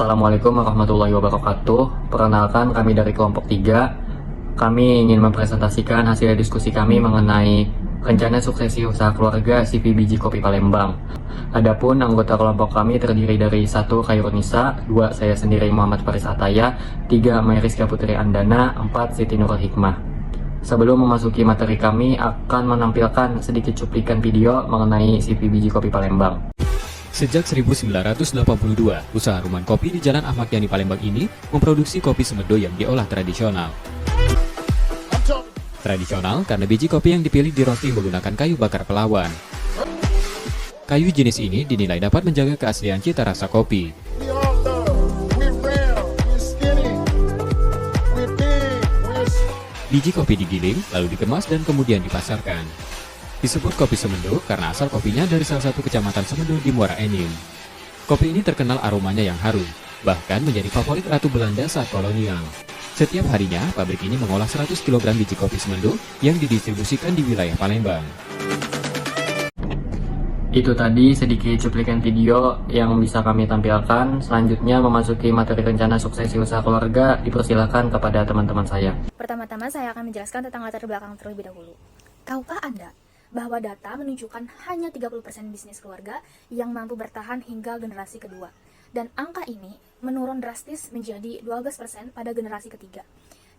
Assalamualaikum warahmatullahi wabarakatuh. Perkenalkan, kami dari kelompok 3. Kami ingin mempresentasikan hasil diskusi kami mengenai rencana suksesi usaha keluarga CV Biji Kopi Palembang. Adapun anggota kelompok kami terdiri dari 1. Khairunisa, 2. Saya sendiri Muhammad Faris Ataya, 3. Mayriska Putri Andana, 4. Siti Nurul Hikmah. Sebelum memasuki materi, kami akan menampilkan sedikit cuplikan video mengenai CV Biji Kopi Palembang. Sejak 1982, usaha rumah kopi di Jalan Ahmad Yani Palembang ini memproduksi kopi semedo yang diolah tradisional. Tradisional karena biji kopi yang dipilih dirosting menggunakan kayu bakar pelawan. Kayu jenis ini dinilai dapat menjaga keaslian cita rasa kopi. Biji kopi digiling, lalu dikemas dan kemudian dipasarkan. Disebut kopi Semendo karena asal kopinya dari salah satu kecamatan Semendo di Muara Enim. Kopi ini terkenal aromanya yang harum, bahkan menjadi favorit Ratu Belanda saat kolonial. Setiap harinya, pabrik ini mengolah 100 kg biji kopi Semendo yang didistribusikan di wilayah Palembang. Itu tadi sedikit cuplikan video yang bisa kami tampilkan. Selanjutnya memasuki materi rencana suksesi usaha keluarga, dipersilakan kepada teman-teman saya. Pertama-tama saya akan menjelaskan tentang latar belakang terlebih dahulu. Tahukah Anda bahwa data menunjukkan hanya 30% bisnis keluarga yang mampu bertahan hingga generasi kedua, dan angka ini menurun drastis menjadi 12% pada generasi ketiga.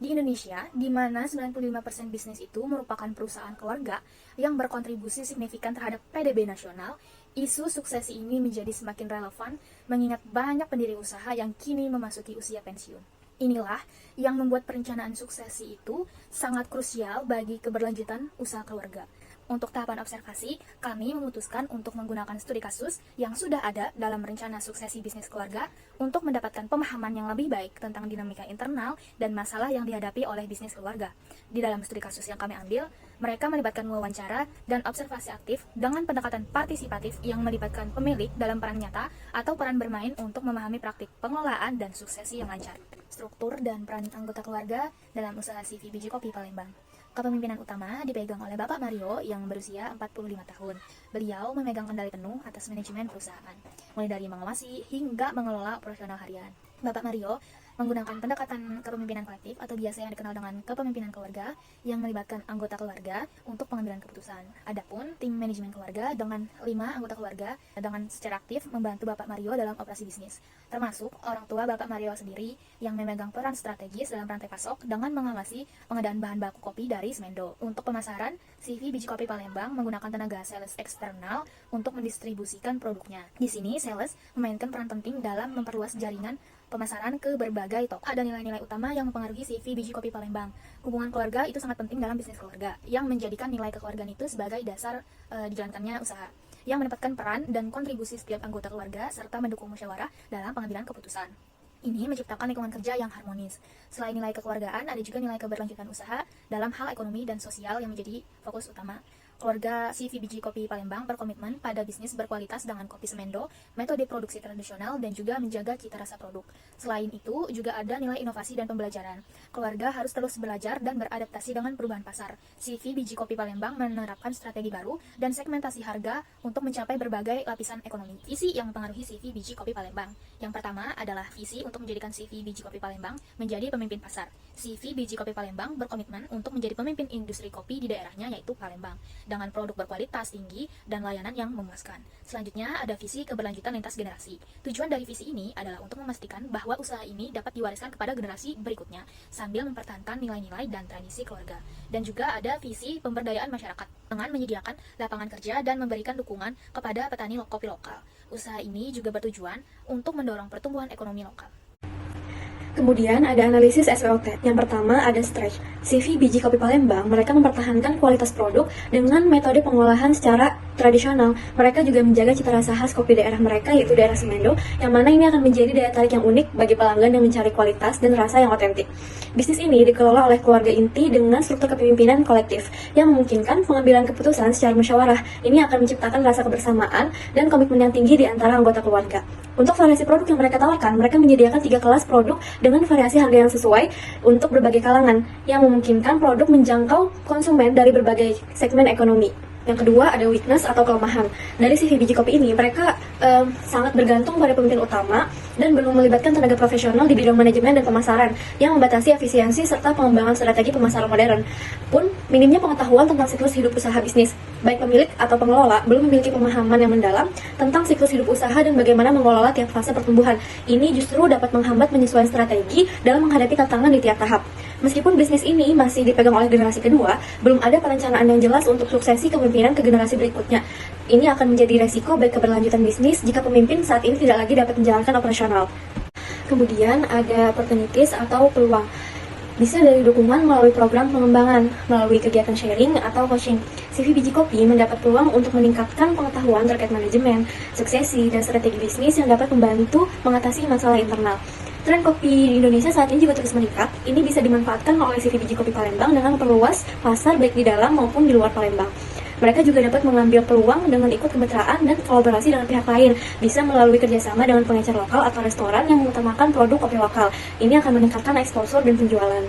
Di Indonesia, di mana 95% bisnis itu merupakan perusahaan keluarga yang berkontribusi signifikan terhadap PDB nasional, isu suksesi ini menjadi semakin relevan mengingat banyak pendiri usaha yang kini memasuki usia pensiun. Inilah yang membuat perencanaan suksesi itu sangat krusial bagi keberlanjutan usaha keluarga. Untuk tahapan observasi, kami memutuskan untuk menggunakan studi kasus yang sudah ada dalam rencana suksesi bisnis keluarga untuk mendapatkan pemahaman yang lebih baik tentang dinamika internal dan masalah yang dihadapi oleh bisnis keluarga. Di dalam studi kasus yang kami ambil, mereka melibatkan wawancara dan observasi aktif dengan pendekatan partisipatif yang melibatkan pemilik dalam peran nyata atau peran bermain untuk memahami praktik pengelolaan dan suksesi yang lancar. Struktur dan peran anggota keluarga dalam usaha CV Biji Kopi Palembang. Kepemimpinan utama dipegang oleh Bapak Mario yang berusia 45 tahun. Beliau memegang kendali penuh atas manajemen perusahaan, mulai dari mengawasi hingga mengelola operasional harian. Bapak Mario menggunakan pendekatan kepemimpinan kolektif atau biasa yang dikenal dengan kepemimpinan keluarga yang melibatkan anggota keluarga untuk pengambilan keputusan. Adapun tim manajemen keluarga dengan 5 anggota keluarga dengan secara aktif membantu Bapak Mario dalam operasi bisnis, termasuk orang tua Bapak Mario sendiri yang memegang peran strategis dalam rantai pasok dengan mengawasi pengadaan bahan baku kopi dari Semendo. Untuk pemasaran, CV Biji Kopi Palembang menggunakan tenaga sales eksternal untuk mendistribusikan produknya. Di sini, sales memainkan peran penting dalam memperluas jaringan pemasaran ke berbagai toko. Ada nilai-nilai utama yang mempengaruhi CV Biji Kopi Palembang. Hubungan keluarga itu sangat penting dalam bisnis keluarga, yang menjadikan nilai kekeluargaan itu sebagai dasar dijalankannya usaha, yang menempatkan peran dan kontribusi setiap anggota keluarga serta mendukung musyawarah dalam pengambilan keputusan. Ini menciptakan lingkungan kerja yang harmonis. Selain nilai kekeluargaan, ada juga nilai keberlanjutan usaha dalam hal ekonomi dan sosial yang menjadi fokus utama. Keluarga CV Biji Kopi Palembang berkomitmen pada bisnis berkualitas dengan kopi Semendo, metode produksi tradisional, dan juga menjaga cita rasa produk. Selain itu, juga ada nilai inovasi dan pembelajaran. Keluarga harus terus belajar dan beradaptasi dengan perubahan pasar. CV Biji Kopi Palembang menerapkan strategi baru dan segmentasi harga untuk mencapai berbagai lapisan ekonomi. Visi yang mempengaruhi CV Biji Kopi Palembang. Yang pertama adalah visi untuk menjadikan CV Biji Kopi Palembang menjadi pemimpin pasar. CV Biji Kopi Palembang berkomitmen untuk menjadi pemimpin industri kopi di daerahnya, yaitu Palembang, dengan produk berkualitas tinggi dan layanan yang memuaskan. Selanjutnya ada visi keberlanjutan lintas generasi. Tujuan dari visi ini adalah untuk memastikan bahwa usaha ini dapat diwariskan kepada generasi berikutnya sambil mempertahankan nilai-nilai dan tradisi keluarga. Dan juga ada visi pemberdayaan masyarakat dengan menyediakan lapangan kerja dan memberikan dukungan kepada petani kopi lokal. Usaha ini juga bertujuan untuk mendorong pertumbuhan ekonomi lokal. Kemudian ada analisis SWOT. Yang pertama ada stretch. CV Biji Kopi Palembang, mereka mempertahankan kualitas produk dengan metode pengolahan secara tradisional. Mereka juga menjaga cita rasa khas kopi daerah mereka, yaitu daerah Semendo, yang mana ini akan menjadi daya tarik yang unik bagi pelanggan yang mencari kualitas dan rasa yang otentik. Bisnis ini dikelola oleh keluarga inti dengan struktur kepemimpinan kolektif yang memungkinkan pengambilan keputusan secara musyawarah. Ini akan menciptakan rasa kebersamaan dan komitmen yang tinggi di antara anggota keluarga. Untuk variasi produk yang mereka tawarkan, mereka menyediakan 3 kelas produk dengan variasi harga yang sesuai untuk berbagai kalangan, yang memungkinkan produk menjangkau konsumen dari berbagai segmen ekonomi. Yang kedua ada weakness atau kelemahan. Dari CV biji kopi ini, mereka sangat bergantung pada pemimpin utama dan belum melibatkan tenaga profesional di bidang manajemen dan pemasaran yang membatasi efisiensi serta pengembangan strategi pemasaran modern. Pun, minimnya pengetahuan tentang siklus hidup usaha bisnis. Baik pemilik atau pengelola belum memiliki pemahaman yang mendalam tentang siklus hidup usaha dan bagaimana mengelola tiap fase pertumbuhan. Ini justru dapat menghambat penyesuaian strategi dalam menghadapi tantangan di tiap tahap. Meskipun bisnis ini masih dipegang oleh generasi kedua, belum ada perencanaan yang jelas untuk suksesi kepemimpinan ke generasi berikutnya. Ini akan menjadi resiko baik keberlanjutan bisnis jika pemimpin saat ini tidak lagi dapat menjalankan operasional. Kemudian ada opportunities atau peluang. Bisa dari dukungan melalui program pengembangan, melalui kegiatan sharing atau coaching. CV biji kopi mendapat peluang untuk meningkatkan pengetahuan terkait manajemen, suksesi, dan strategi bisnis yang dapat membantu mengatasi masalah internal. Tren kopi di Indonesia saat ini juga terus meningkat. Ini bisa dimanfaatkan oleh CV biji kopi Palembang dengan memperluas pasar baik di dalam maupun di luar Palembang. Mereka juga dapat mengambil peluang dengan ikut kemitraan dan kolaborasi dengan pihak lain, bisa melalui kerjasama dengan pengecer lokal atau restoran yang mengutamakan produk kopi lokal. Ini akan meningkatkan eksposur dan penjualan.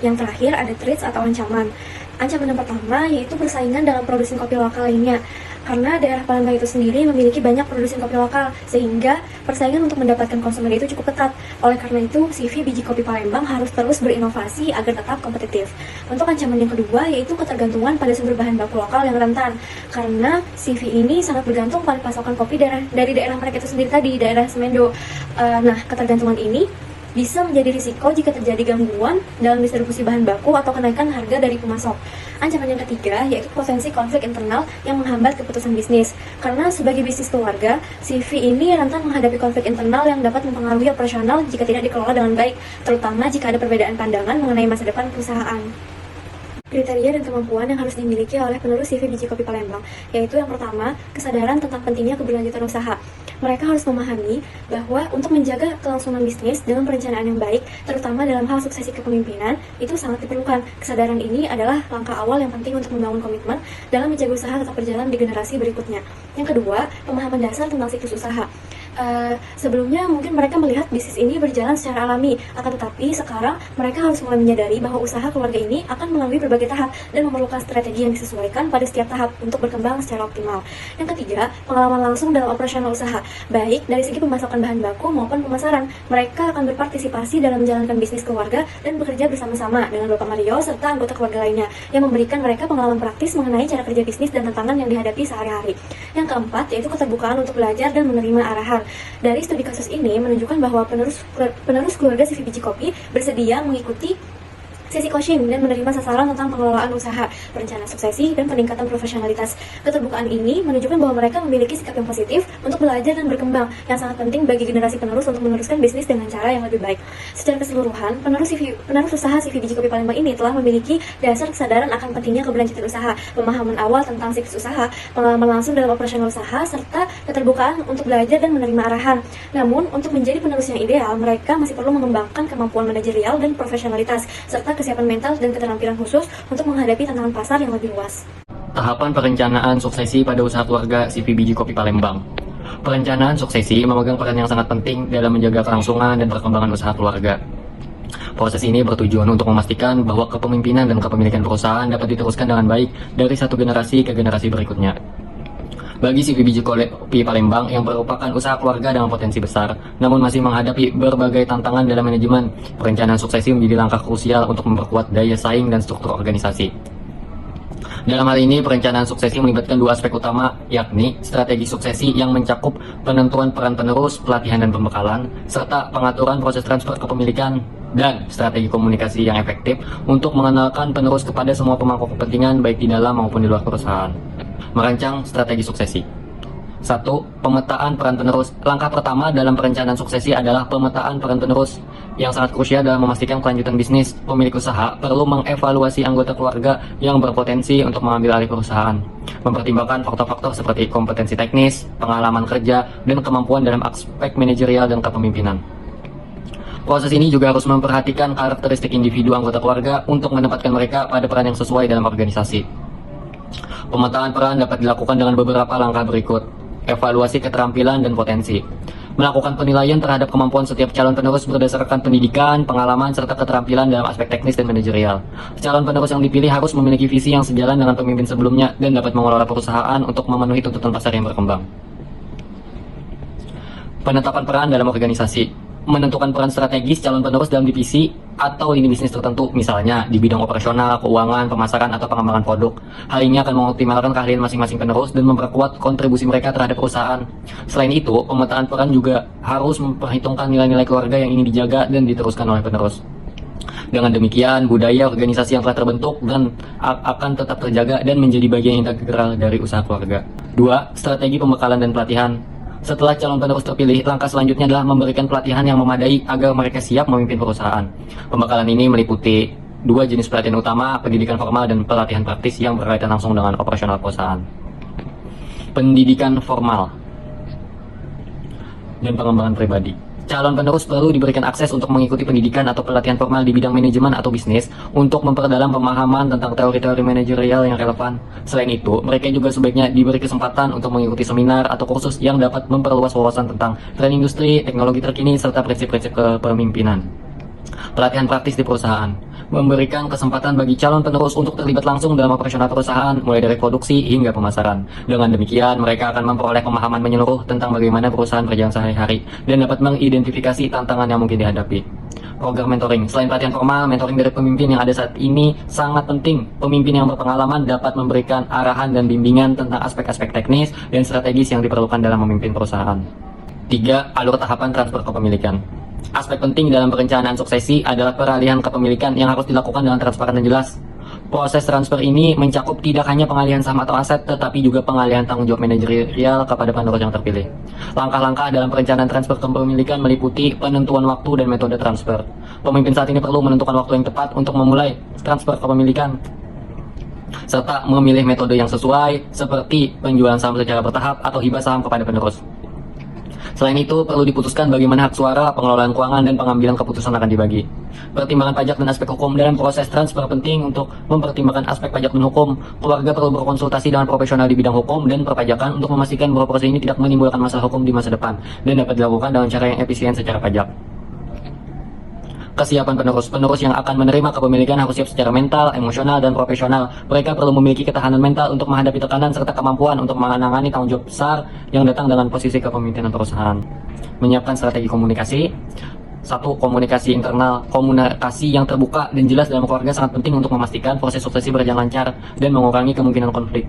Yang terakhir ada threats atau ancaman. Ancaman yang pertama yaitu persaingan dalam produksi kopi lokal lainnya. Karena daerah Palembang itu sendiri memiliki banyak produsen kopi lokal, sehingga persaingan untuk mendapatkan konsumen itu cukup ketat. Oleh karena itu, CV biji kopi Palembang harus terus berinovasi agar tetap kompetitif. Untuk ancaman yang kedua, yaitu ketergantungan pada sumber bahan baku lokal yang rentan. Karena CV ini sangat bergantung pada pasokan kopi dari daerah mereka itu sendiri tadi, daerah Semendo. Nah, ketergantungan ini bisa menjadi risiko jika terjadi gangguan dalam distribusi bahan baku atau kenaikan harga dari pemasok. Ancaman yang ketiga yaitu potensi konflik internal yang menghambat keputusan bisnis. Karena sebagai bisnis keluarga, CV ini rentan menghadapi konflik internal yang dapat mempengaruhi operasional jika tidak dikelola dengan baik, terutama jika ada perbedaan pandangan mengenai masa depan perusahaan. Kriteria dan kemampuan yang harus dimiliki oleh penerus CV biji kopi Palembang, yaitu yang pertama, kesadaran tentang pentingnya keberlanjutan usaha. Mereka harus memahami bahwa untuk menjaga kelangsungan bisnis dengan perencanaan yang baik, terutama dalam hal suksesi kepemimpinan, itu sangat diperlukan. Kesadaran ini adalah langkah awal yang penting untuk membangun komitmen dalam menjaga usaha tetap berjalan di generasi berikutnya. Yang kedua, pemahaman dasar tentang siklus usaha. Sebelumnya mungkin mereka melihat bisnis ini berjalan secara alami, akan tetapi sekarang mereka harus mulai menyadari bahwa usaha keluarga ini akan melalui berbagai tahap dan memerlukan strategi yang disesuaikan pada setiap tahap untuk berkembang secara optimal. Yang ketiga, pengalaman langsung dalam operasional usaha, baik dari segi pemasakan bahan baku maupun pemasaran. Mereka akan berpartisipasi dalam menjalankan bisnis keluarga dan bekerja bersama-sama dengan Bapak Mario serta anggota keluarga lainnya yang memberikan mereka pengalaman praktis mengenai cara kerja bisnis dan tantangan yang dihadapi sehari-hari. Yang keempat, yaitu keterbukaan untuk belajar dan menerima arahan. Dari studi kasus ini menunjukkan bahwa penerus keluarga CV biji kopi bersedia mengikuti sesi coaching dan menerima sasaran tentang pengelolaan usaha, perencanaan suksesi, dan peningkatan profesionalitas. Keterbukaan ini menunjukkan bahwa mereka memiliki sikap yang positif untuk belajar dan berkembang, yang sangat penting bagi generasi penerus untuk meneruskan bisnis dengan cara yang lebih baik. Secara keseluruhan, penerus usaha CV biji kopi Palembang ini telah memiliki dasar kesadaran akan pentingnya keberlanjutan usaha, pemahaman awal tentang siklus usaha, pengalaman langsung dalam operasional usaha, serta keterbukaan untuk belajar dan menerima arahan. Namun, untuk menjadi penerus yang ideal, mereka masih perlu mengembangkan kemampuan manajerial dan profesionalitas, serta kesiapan mental dan keterampilan khusus untuk menghadapi tantangan pasar yang lebih luas. Tahapan perencanaan suksesi pada usaha keluarga CV biji kopi Palembang. Perencanaan suksesi memegang peran yang sangat penting dalam menjaga kelangsungan dan perkembangan usaha keluarga. Proses ini bertujuan untuk memastikan bahwa kepemimpinan dan kepemilikan perusahaan dapat diteruskan dengan baik dari satu generasi ke generasi berikutnya. Bagi CV biji kopi Palembang yang merupakan usaha keluarga dengan potensi besar, namun masih menghadapi berbagai tantangan dalam manajemen, perencanaan suksesi menjadi langkah krusial untuk memperkuat daya saing dan struktur organisasi. Dalam hal ini, perencanaan suksesi melibatkan dua aspek utama, yakni strategi suksesi yang mencakup penentuan peran penerus, pelatihan dan pembekalan, serta pengaturan proses transfer kepemilikan dan strategi komunikasi yang efektif untuk mengenalkan penerus kepada semua pemangku kepentingan baik di dalam maupun di luar perusahaan. Merancang strategi suksesi. 1. Pemetaan peran penerus. Langkah pertama dalam perencanaan suksesi adalah pemetaan peran penerus yang sangat krusial dalam memastikan kelanjutan bisnis. Pemilik usaha perlu mengevaluasi anggota keluarga yang berpotensi untuk mengambil alih perusahaan, mempertimbangkan faktor-faktor seperti kompetensi teknis, pengalaman kerja, dan kemampuan dalam aspek manajerial dan kepemimpinan. Proses ini juga harus memperhatikan karakteristik individu anggota keluarga untuk menempatkan mereka pada peran yang sesuai dalam organisasi. Pemetaan peran dapat dilakukan dengan beberapa langkah berikut. Evaluasi keterampilan dan potensi. Melakukan penilaian terhadap kemampuan setiap calon penerus berdasarkan pendidikan, pengalaman, serta keterampilan dalam aspek teknis dan manajerial. Calon penerus yang dipilih harus memiliki visi yang sejalan dengan pemimpin sebelumnya dan dapat mengelola perusahaan untuk memenuhi tuntutan pasar yang berkembang. Penetapan peran dalam organisasi. Menentukan peran strategis calon penerus dalam divisi atau lini bisnis tertentu, misalnya di bidang operasional, keuangan, pemasaran, atau pengembangan produk. Hal ini akan mengoptimalkan keahlian masing-masing penerus dan memperkuat kontribusi mereka terhadap perusahaan. Selain itu, pemetaan peran juga harus memperhitungkan nilai-nilai keluarga yang ingin dijaga dan diteruskan oleh penerus. Dengan demikian, budaya organisasi yang telah terbentuk dan akan tetap terjaga dan menjadi bagian integral dari usaha keluarga. 2. Strategi pembekalan dan pelatihan. Setelah calon penerus terpilih, langkah selanjutnya adalah memberikan pelatihan yang memadai agar mereka siap memimpin perusahaan. Pembekalan ini meliputi 2 jenis pelatihan utama, pendidikan formal dan pelatihan praktis yang berkaitan langsung dengan operasional perusahaan. Pendidikan formal dan pengembangan pribadi. Calon penerus perlu diberikan akses untuk mengikuti pendidikan atau pelatihan formal di bidang manajemen atau bisnis untuk memperdalam pemahaman tentang teori-teori manajerial yang relevan. Selain itu, mereka juga sebaiknya diberi kesempatan untuk mengikuti seminar atau kursus yang dapat memperluas wawasan tentang tren industri, teknologi terkini, serta prinsip-prinsip kepemimpinan. Pelatihan praktis di perusahaan. Memberikan kesempatan bagi calon penerus untuk terlibat langsung dalam operasional perusahaan, mulai dari produksi hingga pemasaran. Dengan demikian, mereka akan memperoleh pemahaman menyeluruh tentang bagaimana perusahaan berjalan sehari-hari dan dapat mengidentifikasi tantangan yang mungkin dihadapi. Program mentoring. Selain pelatihan formal, mentoring dari pemimpin yang ada saat ini sangat penting. Pemimpin yang berpengalaman dapat memberikan arahan dan bimbingan tentang aspek-aspek teknis dan strategis yang diperlukan dalam memimpin perusahaan. 3. Alur tahapan transfer kepemilikan. Aspek penting dalam perencanaan suksesi adalah peralihan kepemilikan yang harus dilakukan dengan transparan dan jelas. Proses transfer ini mencakup tidak hanya pengalihan saham atau aset, tetapi juga pengalihan tanggung jawab manajerial kepada penerus yang terpilih. Langkah-langkah dalam perencanaan transfer kepemilikan meliputi penentuan waktu dan metode transfer. Pemimpin saat ini perlu menentukan waktu yang tepat untuk memulai transfer kepemilikan, serta memilih metode yang sesuai, seperti penjualan saham secara bertahap atau hibah saham kepada penerus. Selain itu, perlu diputuskan bagaimana hak suara, pengelolaan keuangan, dan pengambilan keputusan akan dibagi. Pertimbangan pajak dan aspek hukum dalam proses transfer penting untuk mempertimbangkan aspek pajak dan hukum. Keluarga perlu berkonsultasi dengan profesional di bidang hukum dan perpajakan untuk memastikan bahwa proses ini tidak menimbulkan masalah hukum di masa depan dan dapat dilakukan dengan cara yang efisien secara pajak. Kesiapan penerus. Penerus yang akan menerima kepemilikan harus siap secara mental, emosional, dan profesional. Mereka perlu memiliki ketahanan mental untuk menghadapi tekanan serta kemampuan untuk menangani tanggung jawab besar yang datang dengan posisi kepemimpinan perusahaan. Menyiapkan strategi komunikasi. 1. Komunikasi internal. Komunikasi yang terbuka dan jelas dalam keluarga sangat penting untuk memastikan proses suksesi berjalan lancar dan mengurangi kemungkinan konflik.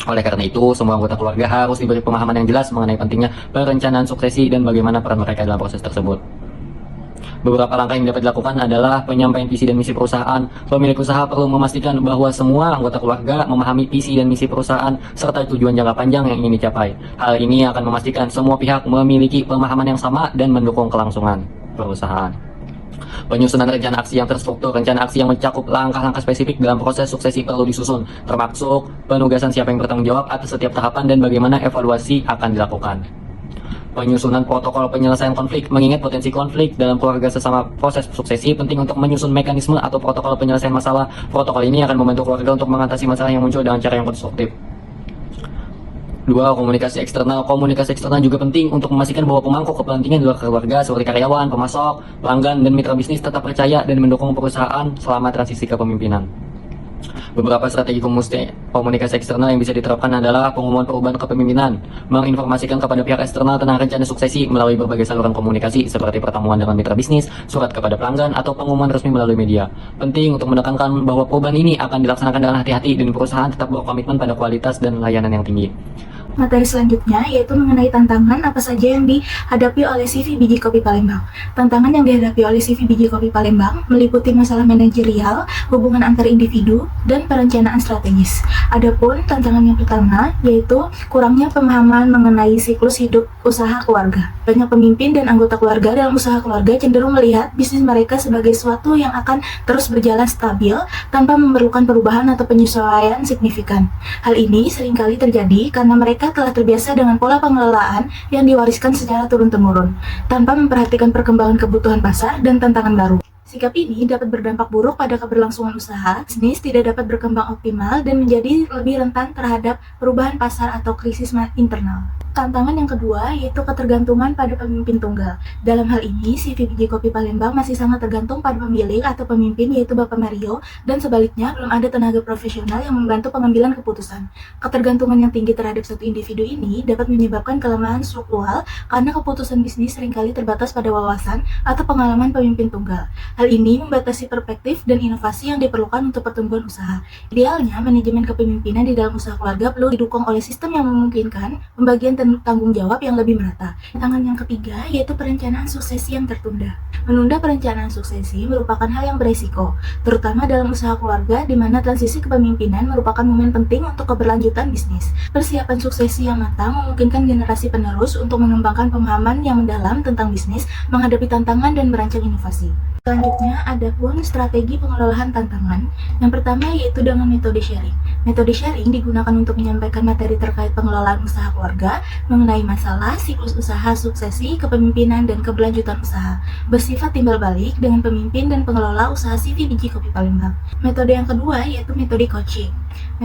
Oleh karena itu, semua anggota keluarga harus diberi pemahaman yang jelas mengenai pentingnya perencanaan suksesi dan bagaimana peran mereka dalam proses tersebut. Beberapa langkah yang dapat dilakukan adalah penyampaian visi dan misi perusahaan. Pemilik usaha perlu memastikan bahwa semua anggota keluarga memahami visi dan misi perusahaan serta tujuan jangka panjang yang ingin dicapai. Hal ini akan memastikan semua pihak memiliki pemahaman yang sama dan mendukung kelangsungan perusahaan. Penyusunan rencana aksi yang terstruktur. Rencana aksi yang mencakup langkah-langkah spesifik dalam proses suksesi perlu disusun, termasuk penugasan siapa yang bertanggung jawab atas setiap tahapan dan bagaimana evaluasi akan dilakukan. Penyusunan protokol penyelesaian konflik. Mengingat potensi konflik dalam keluarga sesama proses suksesi, penting untuk menyusun mekanisme atau protokol penyelesaian masalah. Protokol ini akan membantu keluarga untuk mengatasi masalah yang muncul dengan cara yang konstruktif. 2. Komunikasi eksternal. Komunikasi eksternal juga penting untuk memastikan bahwa pemangku kepentingan di luar keluarga seperti karyawan, pemasok, pelanggan, dan mitra bisnis tetap percaya dan mendukung perusahaan selama transisi kepemimpinan. Beberapa strategi komunikasi eksternal yang bisa diterapkan adalah pengumuman perubahan kepemimpinan, menginformasikan kepada pihak eksternal tentang rencana suksesi melalui berbagai saluran komunikasi seperti pertemuan dengan mitra bisnis, surat kepada pelanggan, atau pengumuman resmi melalui media. Penting untuk menekankan bahwa perubahan ini akan dilaksanakan dengan hati-hati dan perusahaan tetap berkomitmen pada kualitas dan layanan yang tinggi. Materi selanjutnya yaitu mengenai tantangan apa saja yang dihadapi oleh CV Biji Kopi Palembang. Tantangan yang dihadapi oleh CV Biji Kopi Palembang meliputi masalah manajerial, hubungan antar individu, dan perencanaan strategis. Adapun tantangan yang pertama yaitu kurangnya pemahaman mengenai siklus hidup usaha keluarga. Banyak pemimpin dan anggota keluarga dalam usaha keluarga cenderung melihat bisnis mereka sebagai suatu yang akan terus berjalan stabil tanpa memerlukan perubahan atau penyesuaian signifikan. Hal ini seringkali terjadi karena mereka telah terbiasa dengan pola pengelolaan yang diwariskan secara turun-temurun, tanpa memperhatikan perkembangan kebutuhan pasar dan tantangan baru. Sikap ini dapat berdampak buruk pada keberlangsungan usaha, bisnis tidak dapat berkembang optimal dan menjadi lebih rentan terhadap perubahan pasar atau krisis internal. Tantangan yang kedua yaitu ketergantungan pada pemimpin tunggal. Dalam hal ini, CV Biji Kopi Palembang masih sangat tergantung pada pemilik atau pemimpin yaitu Bapak Mario, dan sebaliknya belum ada tenaga profesional yang membantu pengambilan keputusan. Ketergantungan yang tinggi terhadap satu individu ini dapat menyebabkan kelemahan struktural karena keputusan bisnis seringkali terbatas pada wawasan atau pengalaman pemimpin tunggal. Hal ini membatasi perspektif dan inovasi yang diperlukan untuk pertumbuhan usaha. Idealnya, manajemen kepemimpinan di dalam usaha keluarga perlu didukung oleh sistem yang memungkinkan pembagian tanggung jawab yang lebih merata. Tantangan yang ketiga yaitu perencanaan suksesi yang tertunda. Menunda perencanaan suksesi merupakan hal yang beresiko, terutama dalam usaha keluarga di mana transisi kepemimpinan merupakan momen penting untuk keberlanjutan bisnis. Persiapan suksesi yang matang memungkinkan generasi penerus untuk mengembangkan pemahaman yang mendalam tentang bisnis, menghadapi tantangan dan merancang inovasi. Selanjutnya, ada pun strategi pengelolaan tantangan. Yang pertama yaitu dengan metode sharing. Metode sharing digunakan untuk menyampaikan materi terkait pengelolaan usaha keluarga, mengenai masalah, siklus usaha, suksesi, kepemimpinan, dan keberlanjutan usaha. Bersifat timbal balik dengan pemimpin dan pengelola usaha CV Biji Kopi Palembang. Metode yang kedua yaitu metode coaching.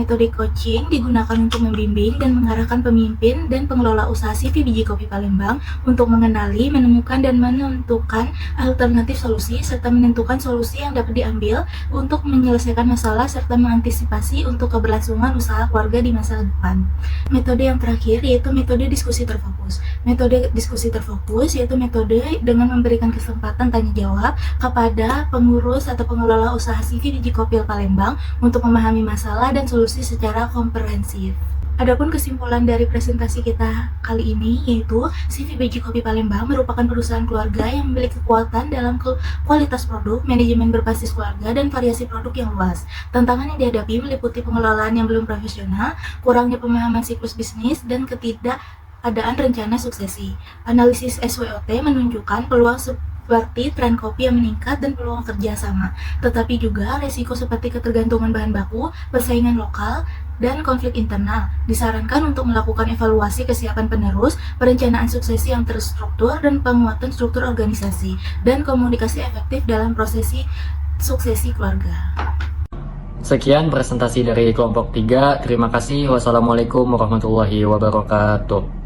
Metode coaching digunakan untuk membimbing dan mengarahkan pemimpin dan pengelola usaha CV Biji Kopi Palembang untuk mengenali, menemukan, dan menentukan alternatif solusi serta menentukan solusi yang dapat diambil untuk menyelesaikan masalah serta mengantisipasi untuk keberlangsungan usaha keluarga di masa depan. Metode yang terakhir yaitu metode diskusi terfokus. Metode diskusi terfokus yaitu metode dengan memberikan kesempatan tanya jawab kepada pengurus atau pengelola usaha CV Biji Kopi Palembang untuk memahami masalah dan solusi secara komprehensif. Adapun kesimpulan dari presentasi kita kali ini yaitu CV Biji Kopi Palembang merupakan perusahaan keluarga yang memiliki kekuatan dalam kualitas produk, manajemen berbasis keluarga, dan variasi produk yang luas. Tantangan yang dihadapi meliputi pengelolaan yang belum profesional, kurangnya pemahaman siklus bisnis, dan ketidakadaan rencana suksesi. Analisis SWOT menunjukkan peluang seperti tren kopi yang meningkat dan peluang kerja sama, tetapi juga resiko seperti ketergantungan bahan baku, persaingan lokal, dan konflik internal. Disarankan untuk melakukan evaluasi kesiapan penerus, perencanaan suksesi yang terstruktur, dan penguatan struktur organisasi, dan komunikasi efektif dalam prosesi suksesi keluarga. Sekian presentasi dari kelompok 3. Terima kasih. Wassalamualaikum warahmatullahi wabarakatuh.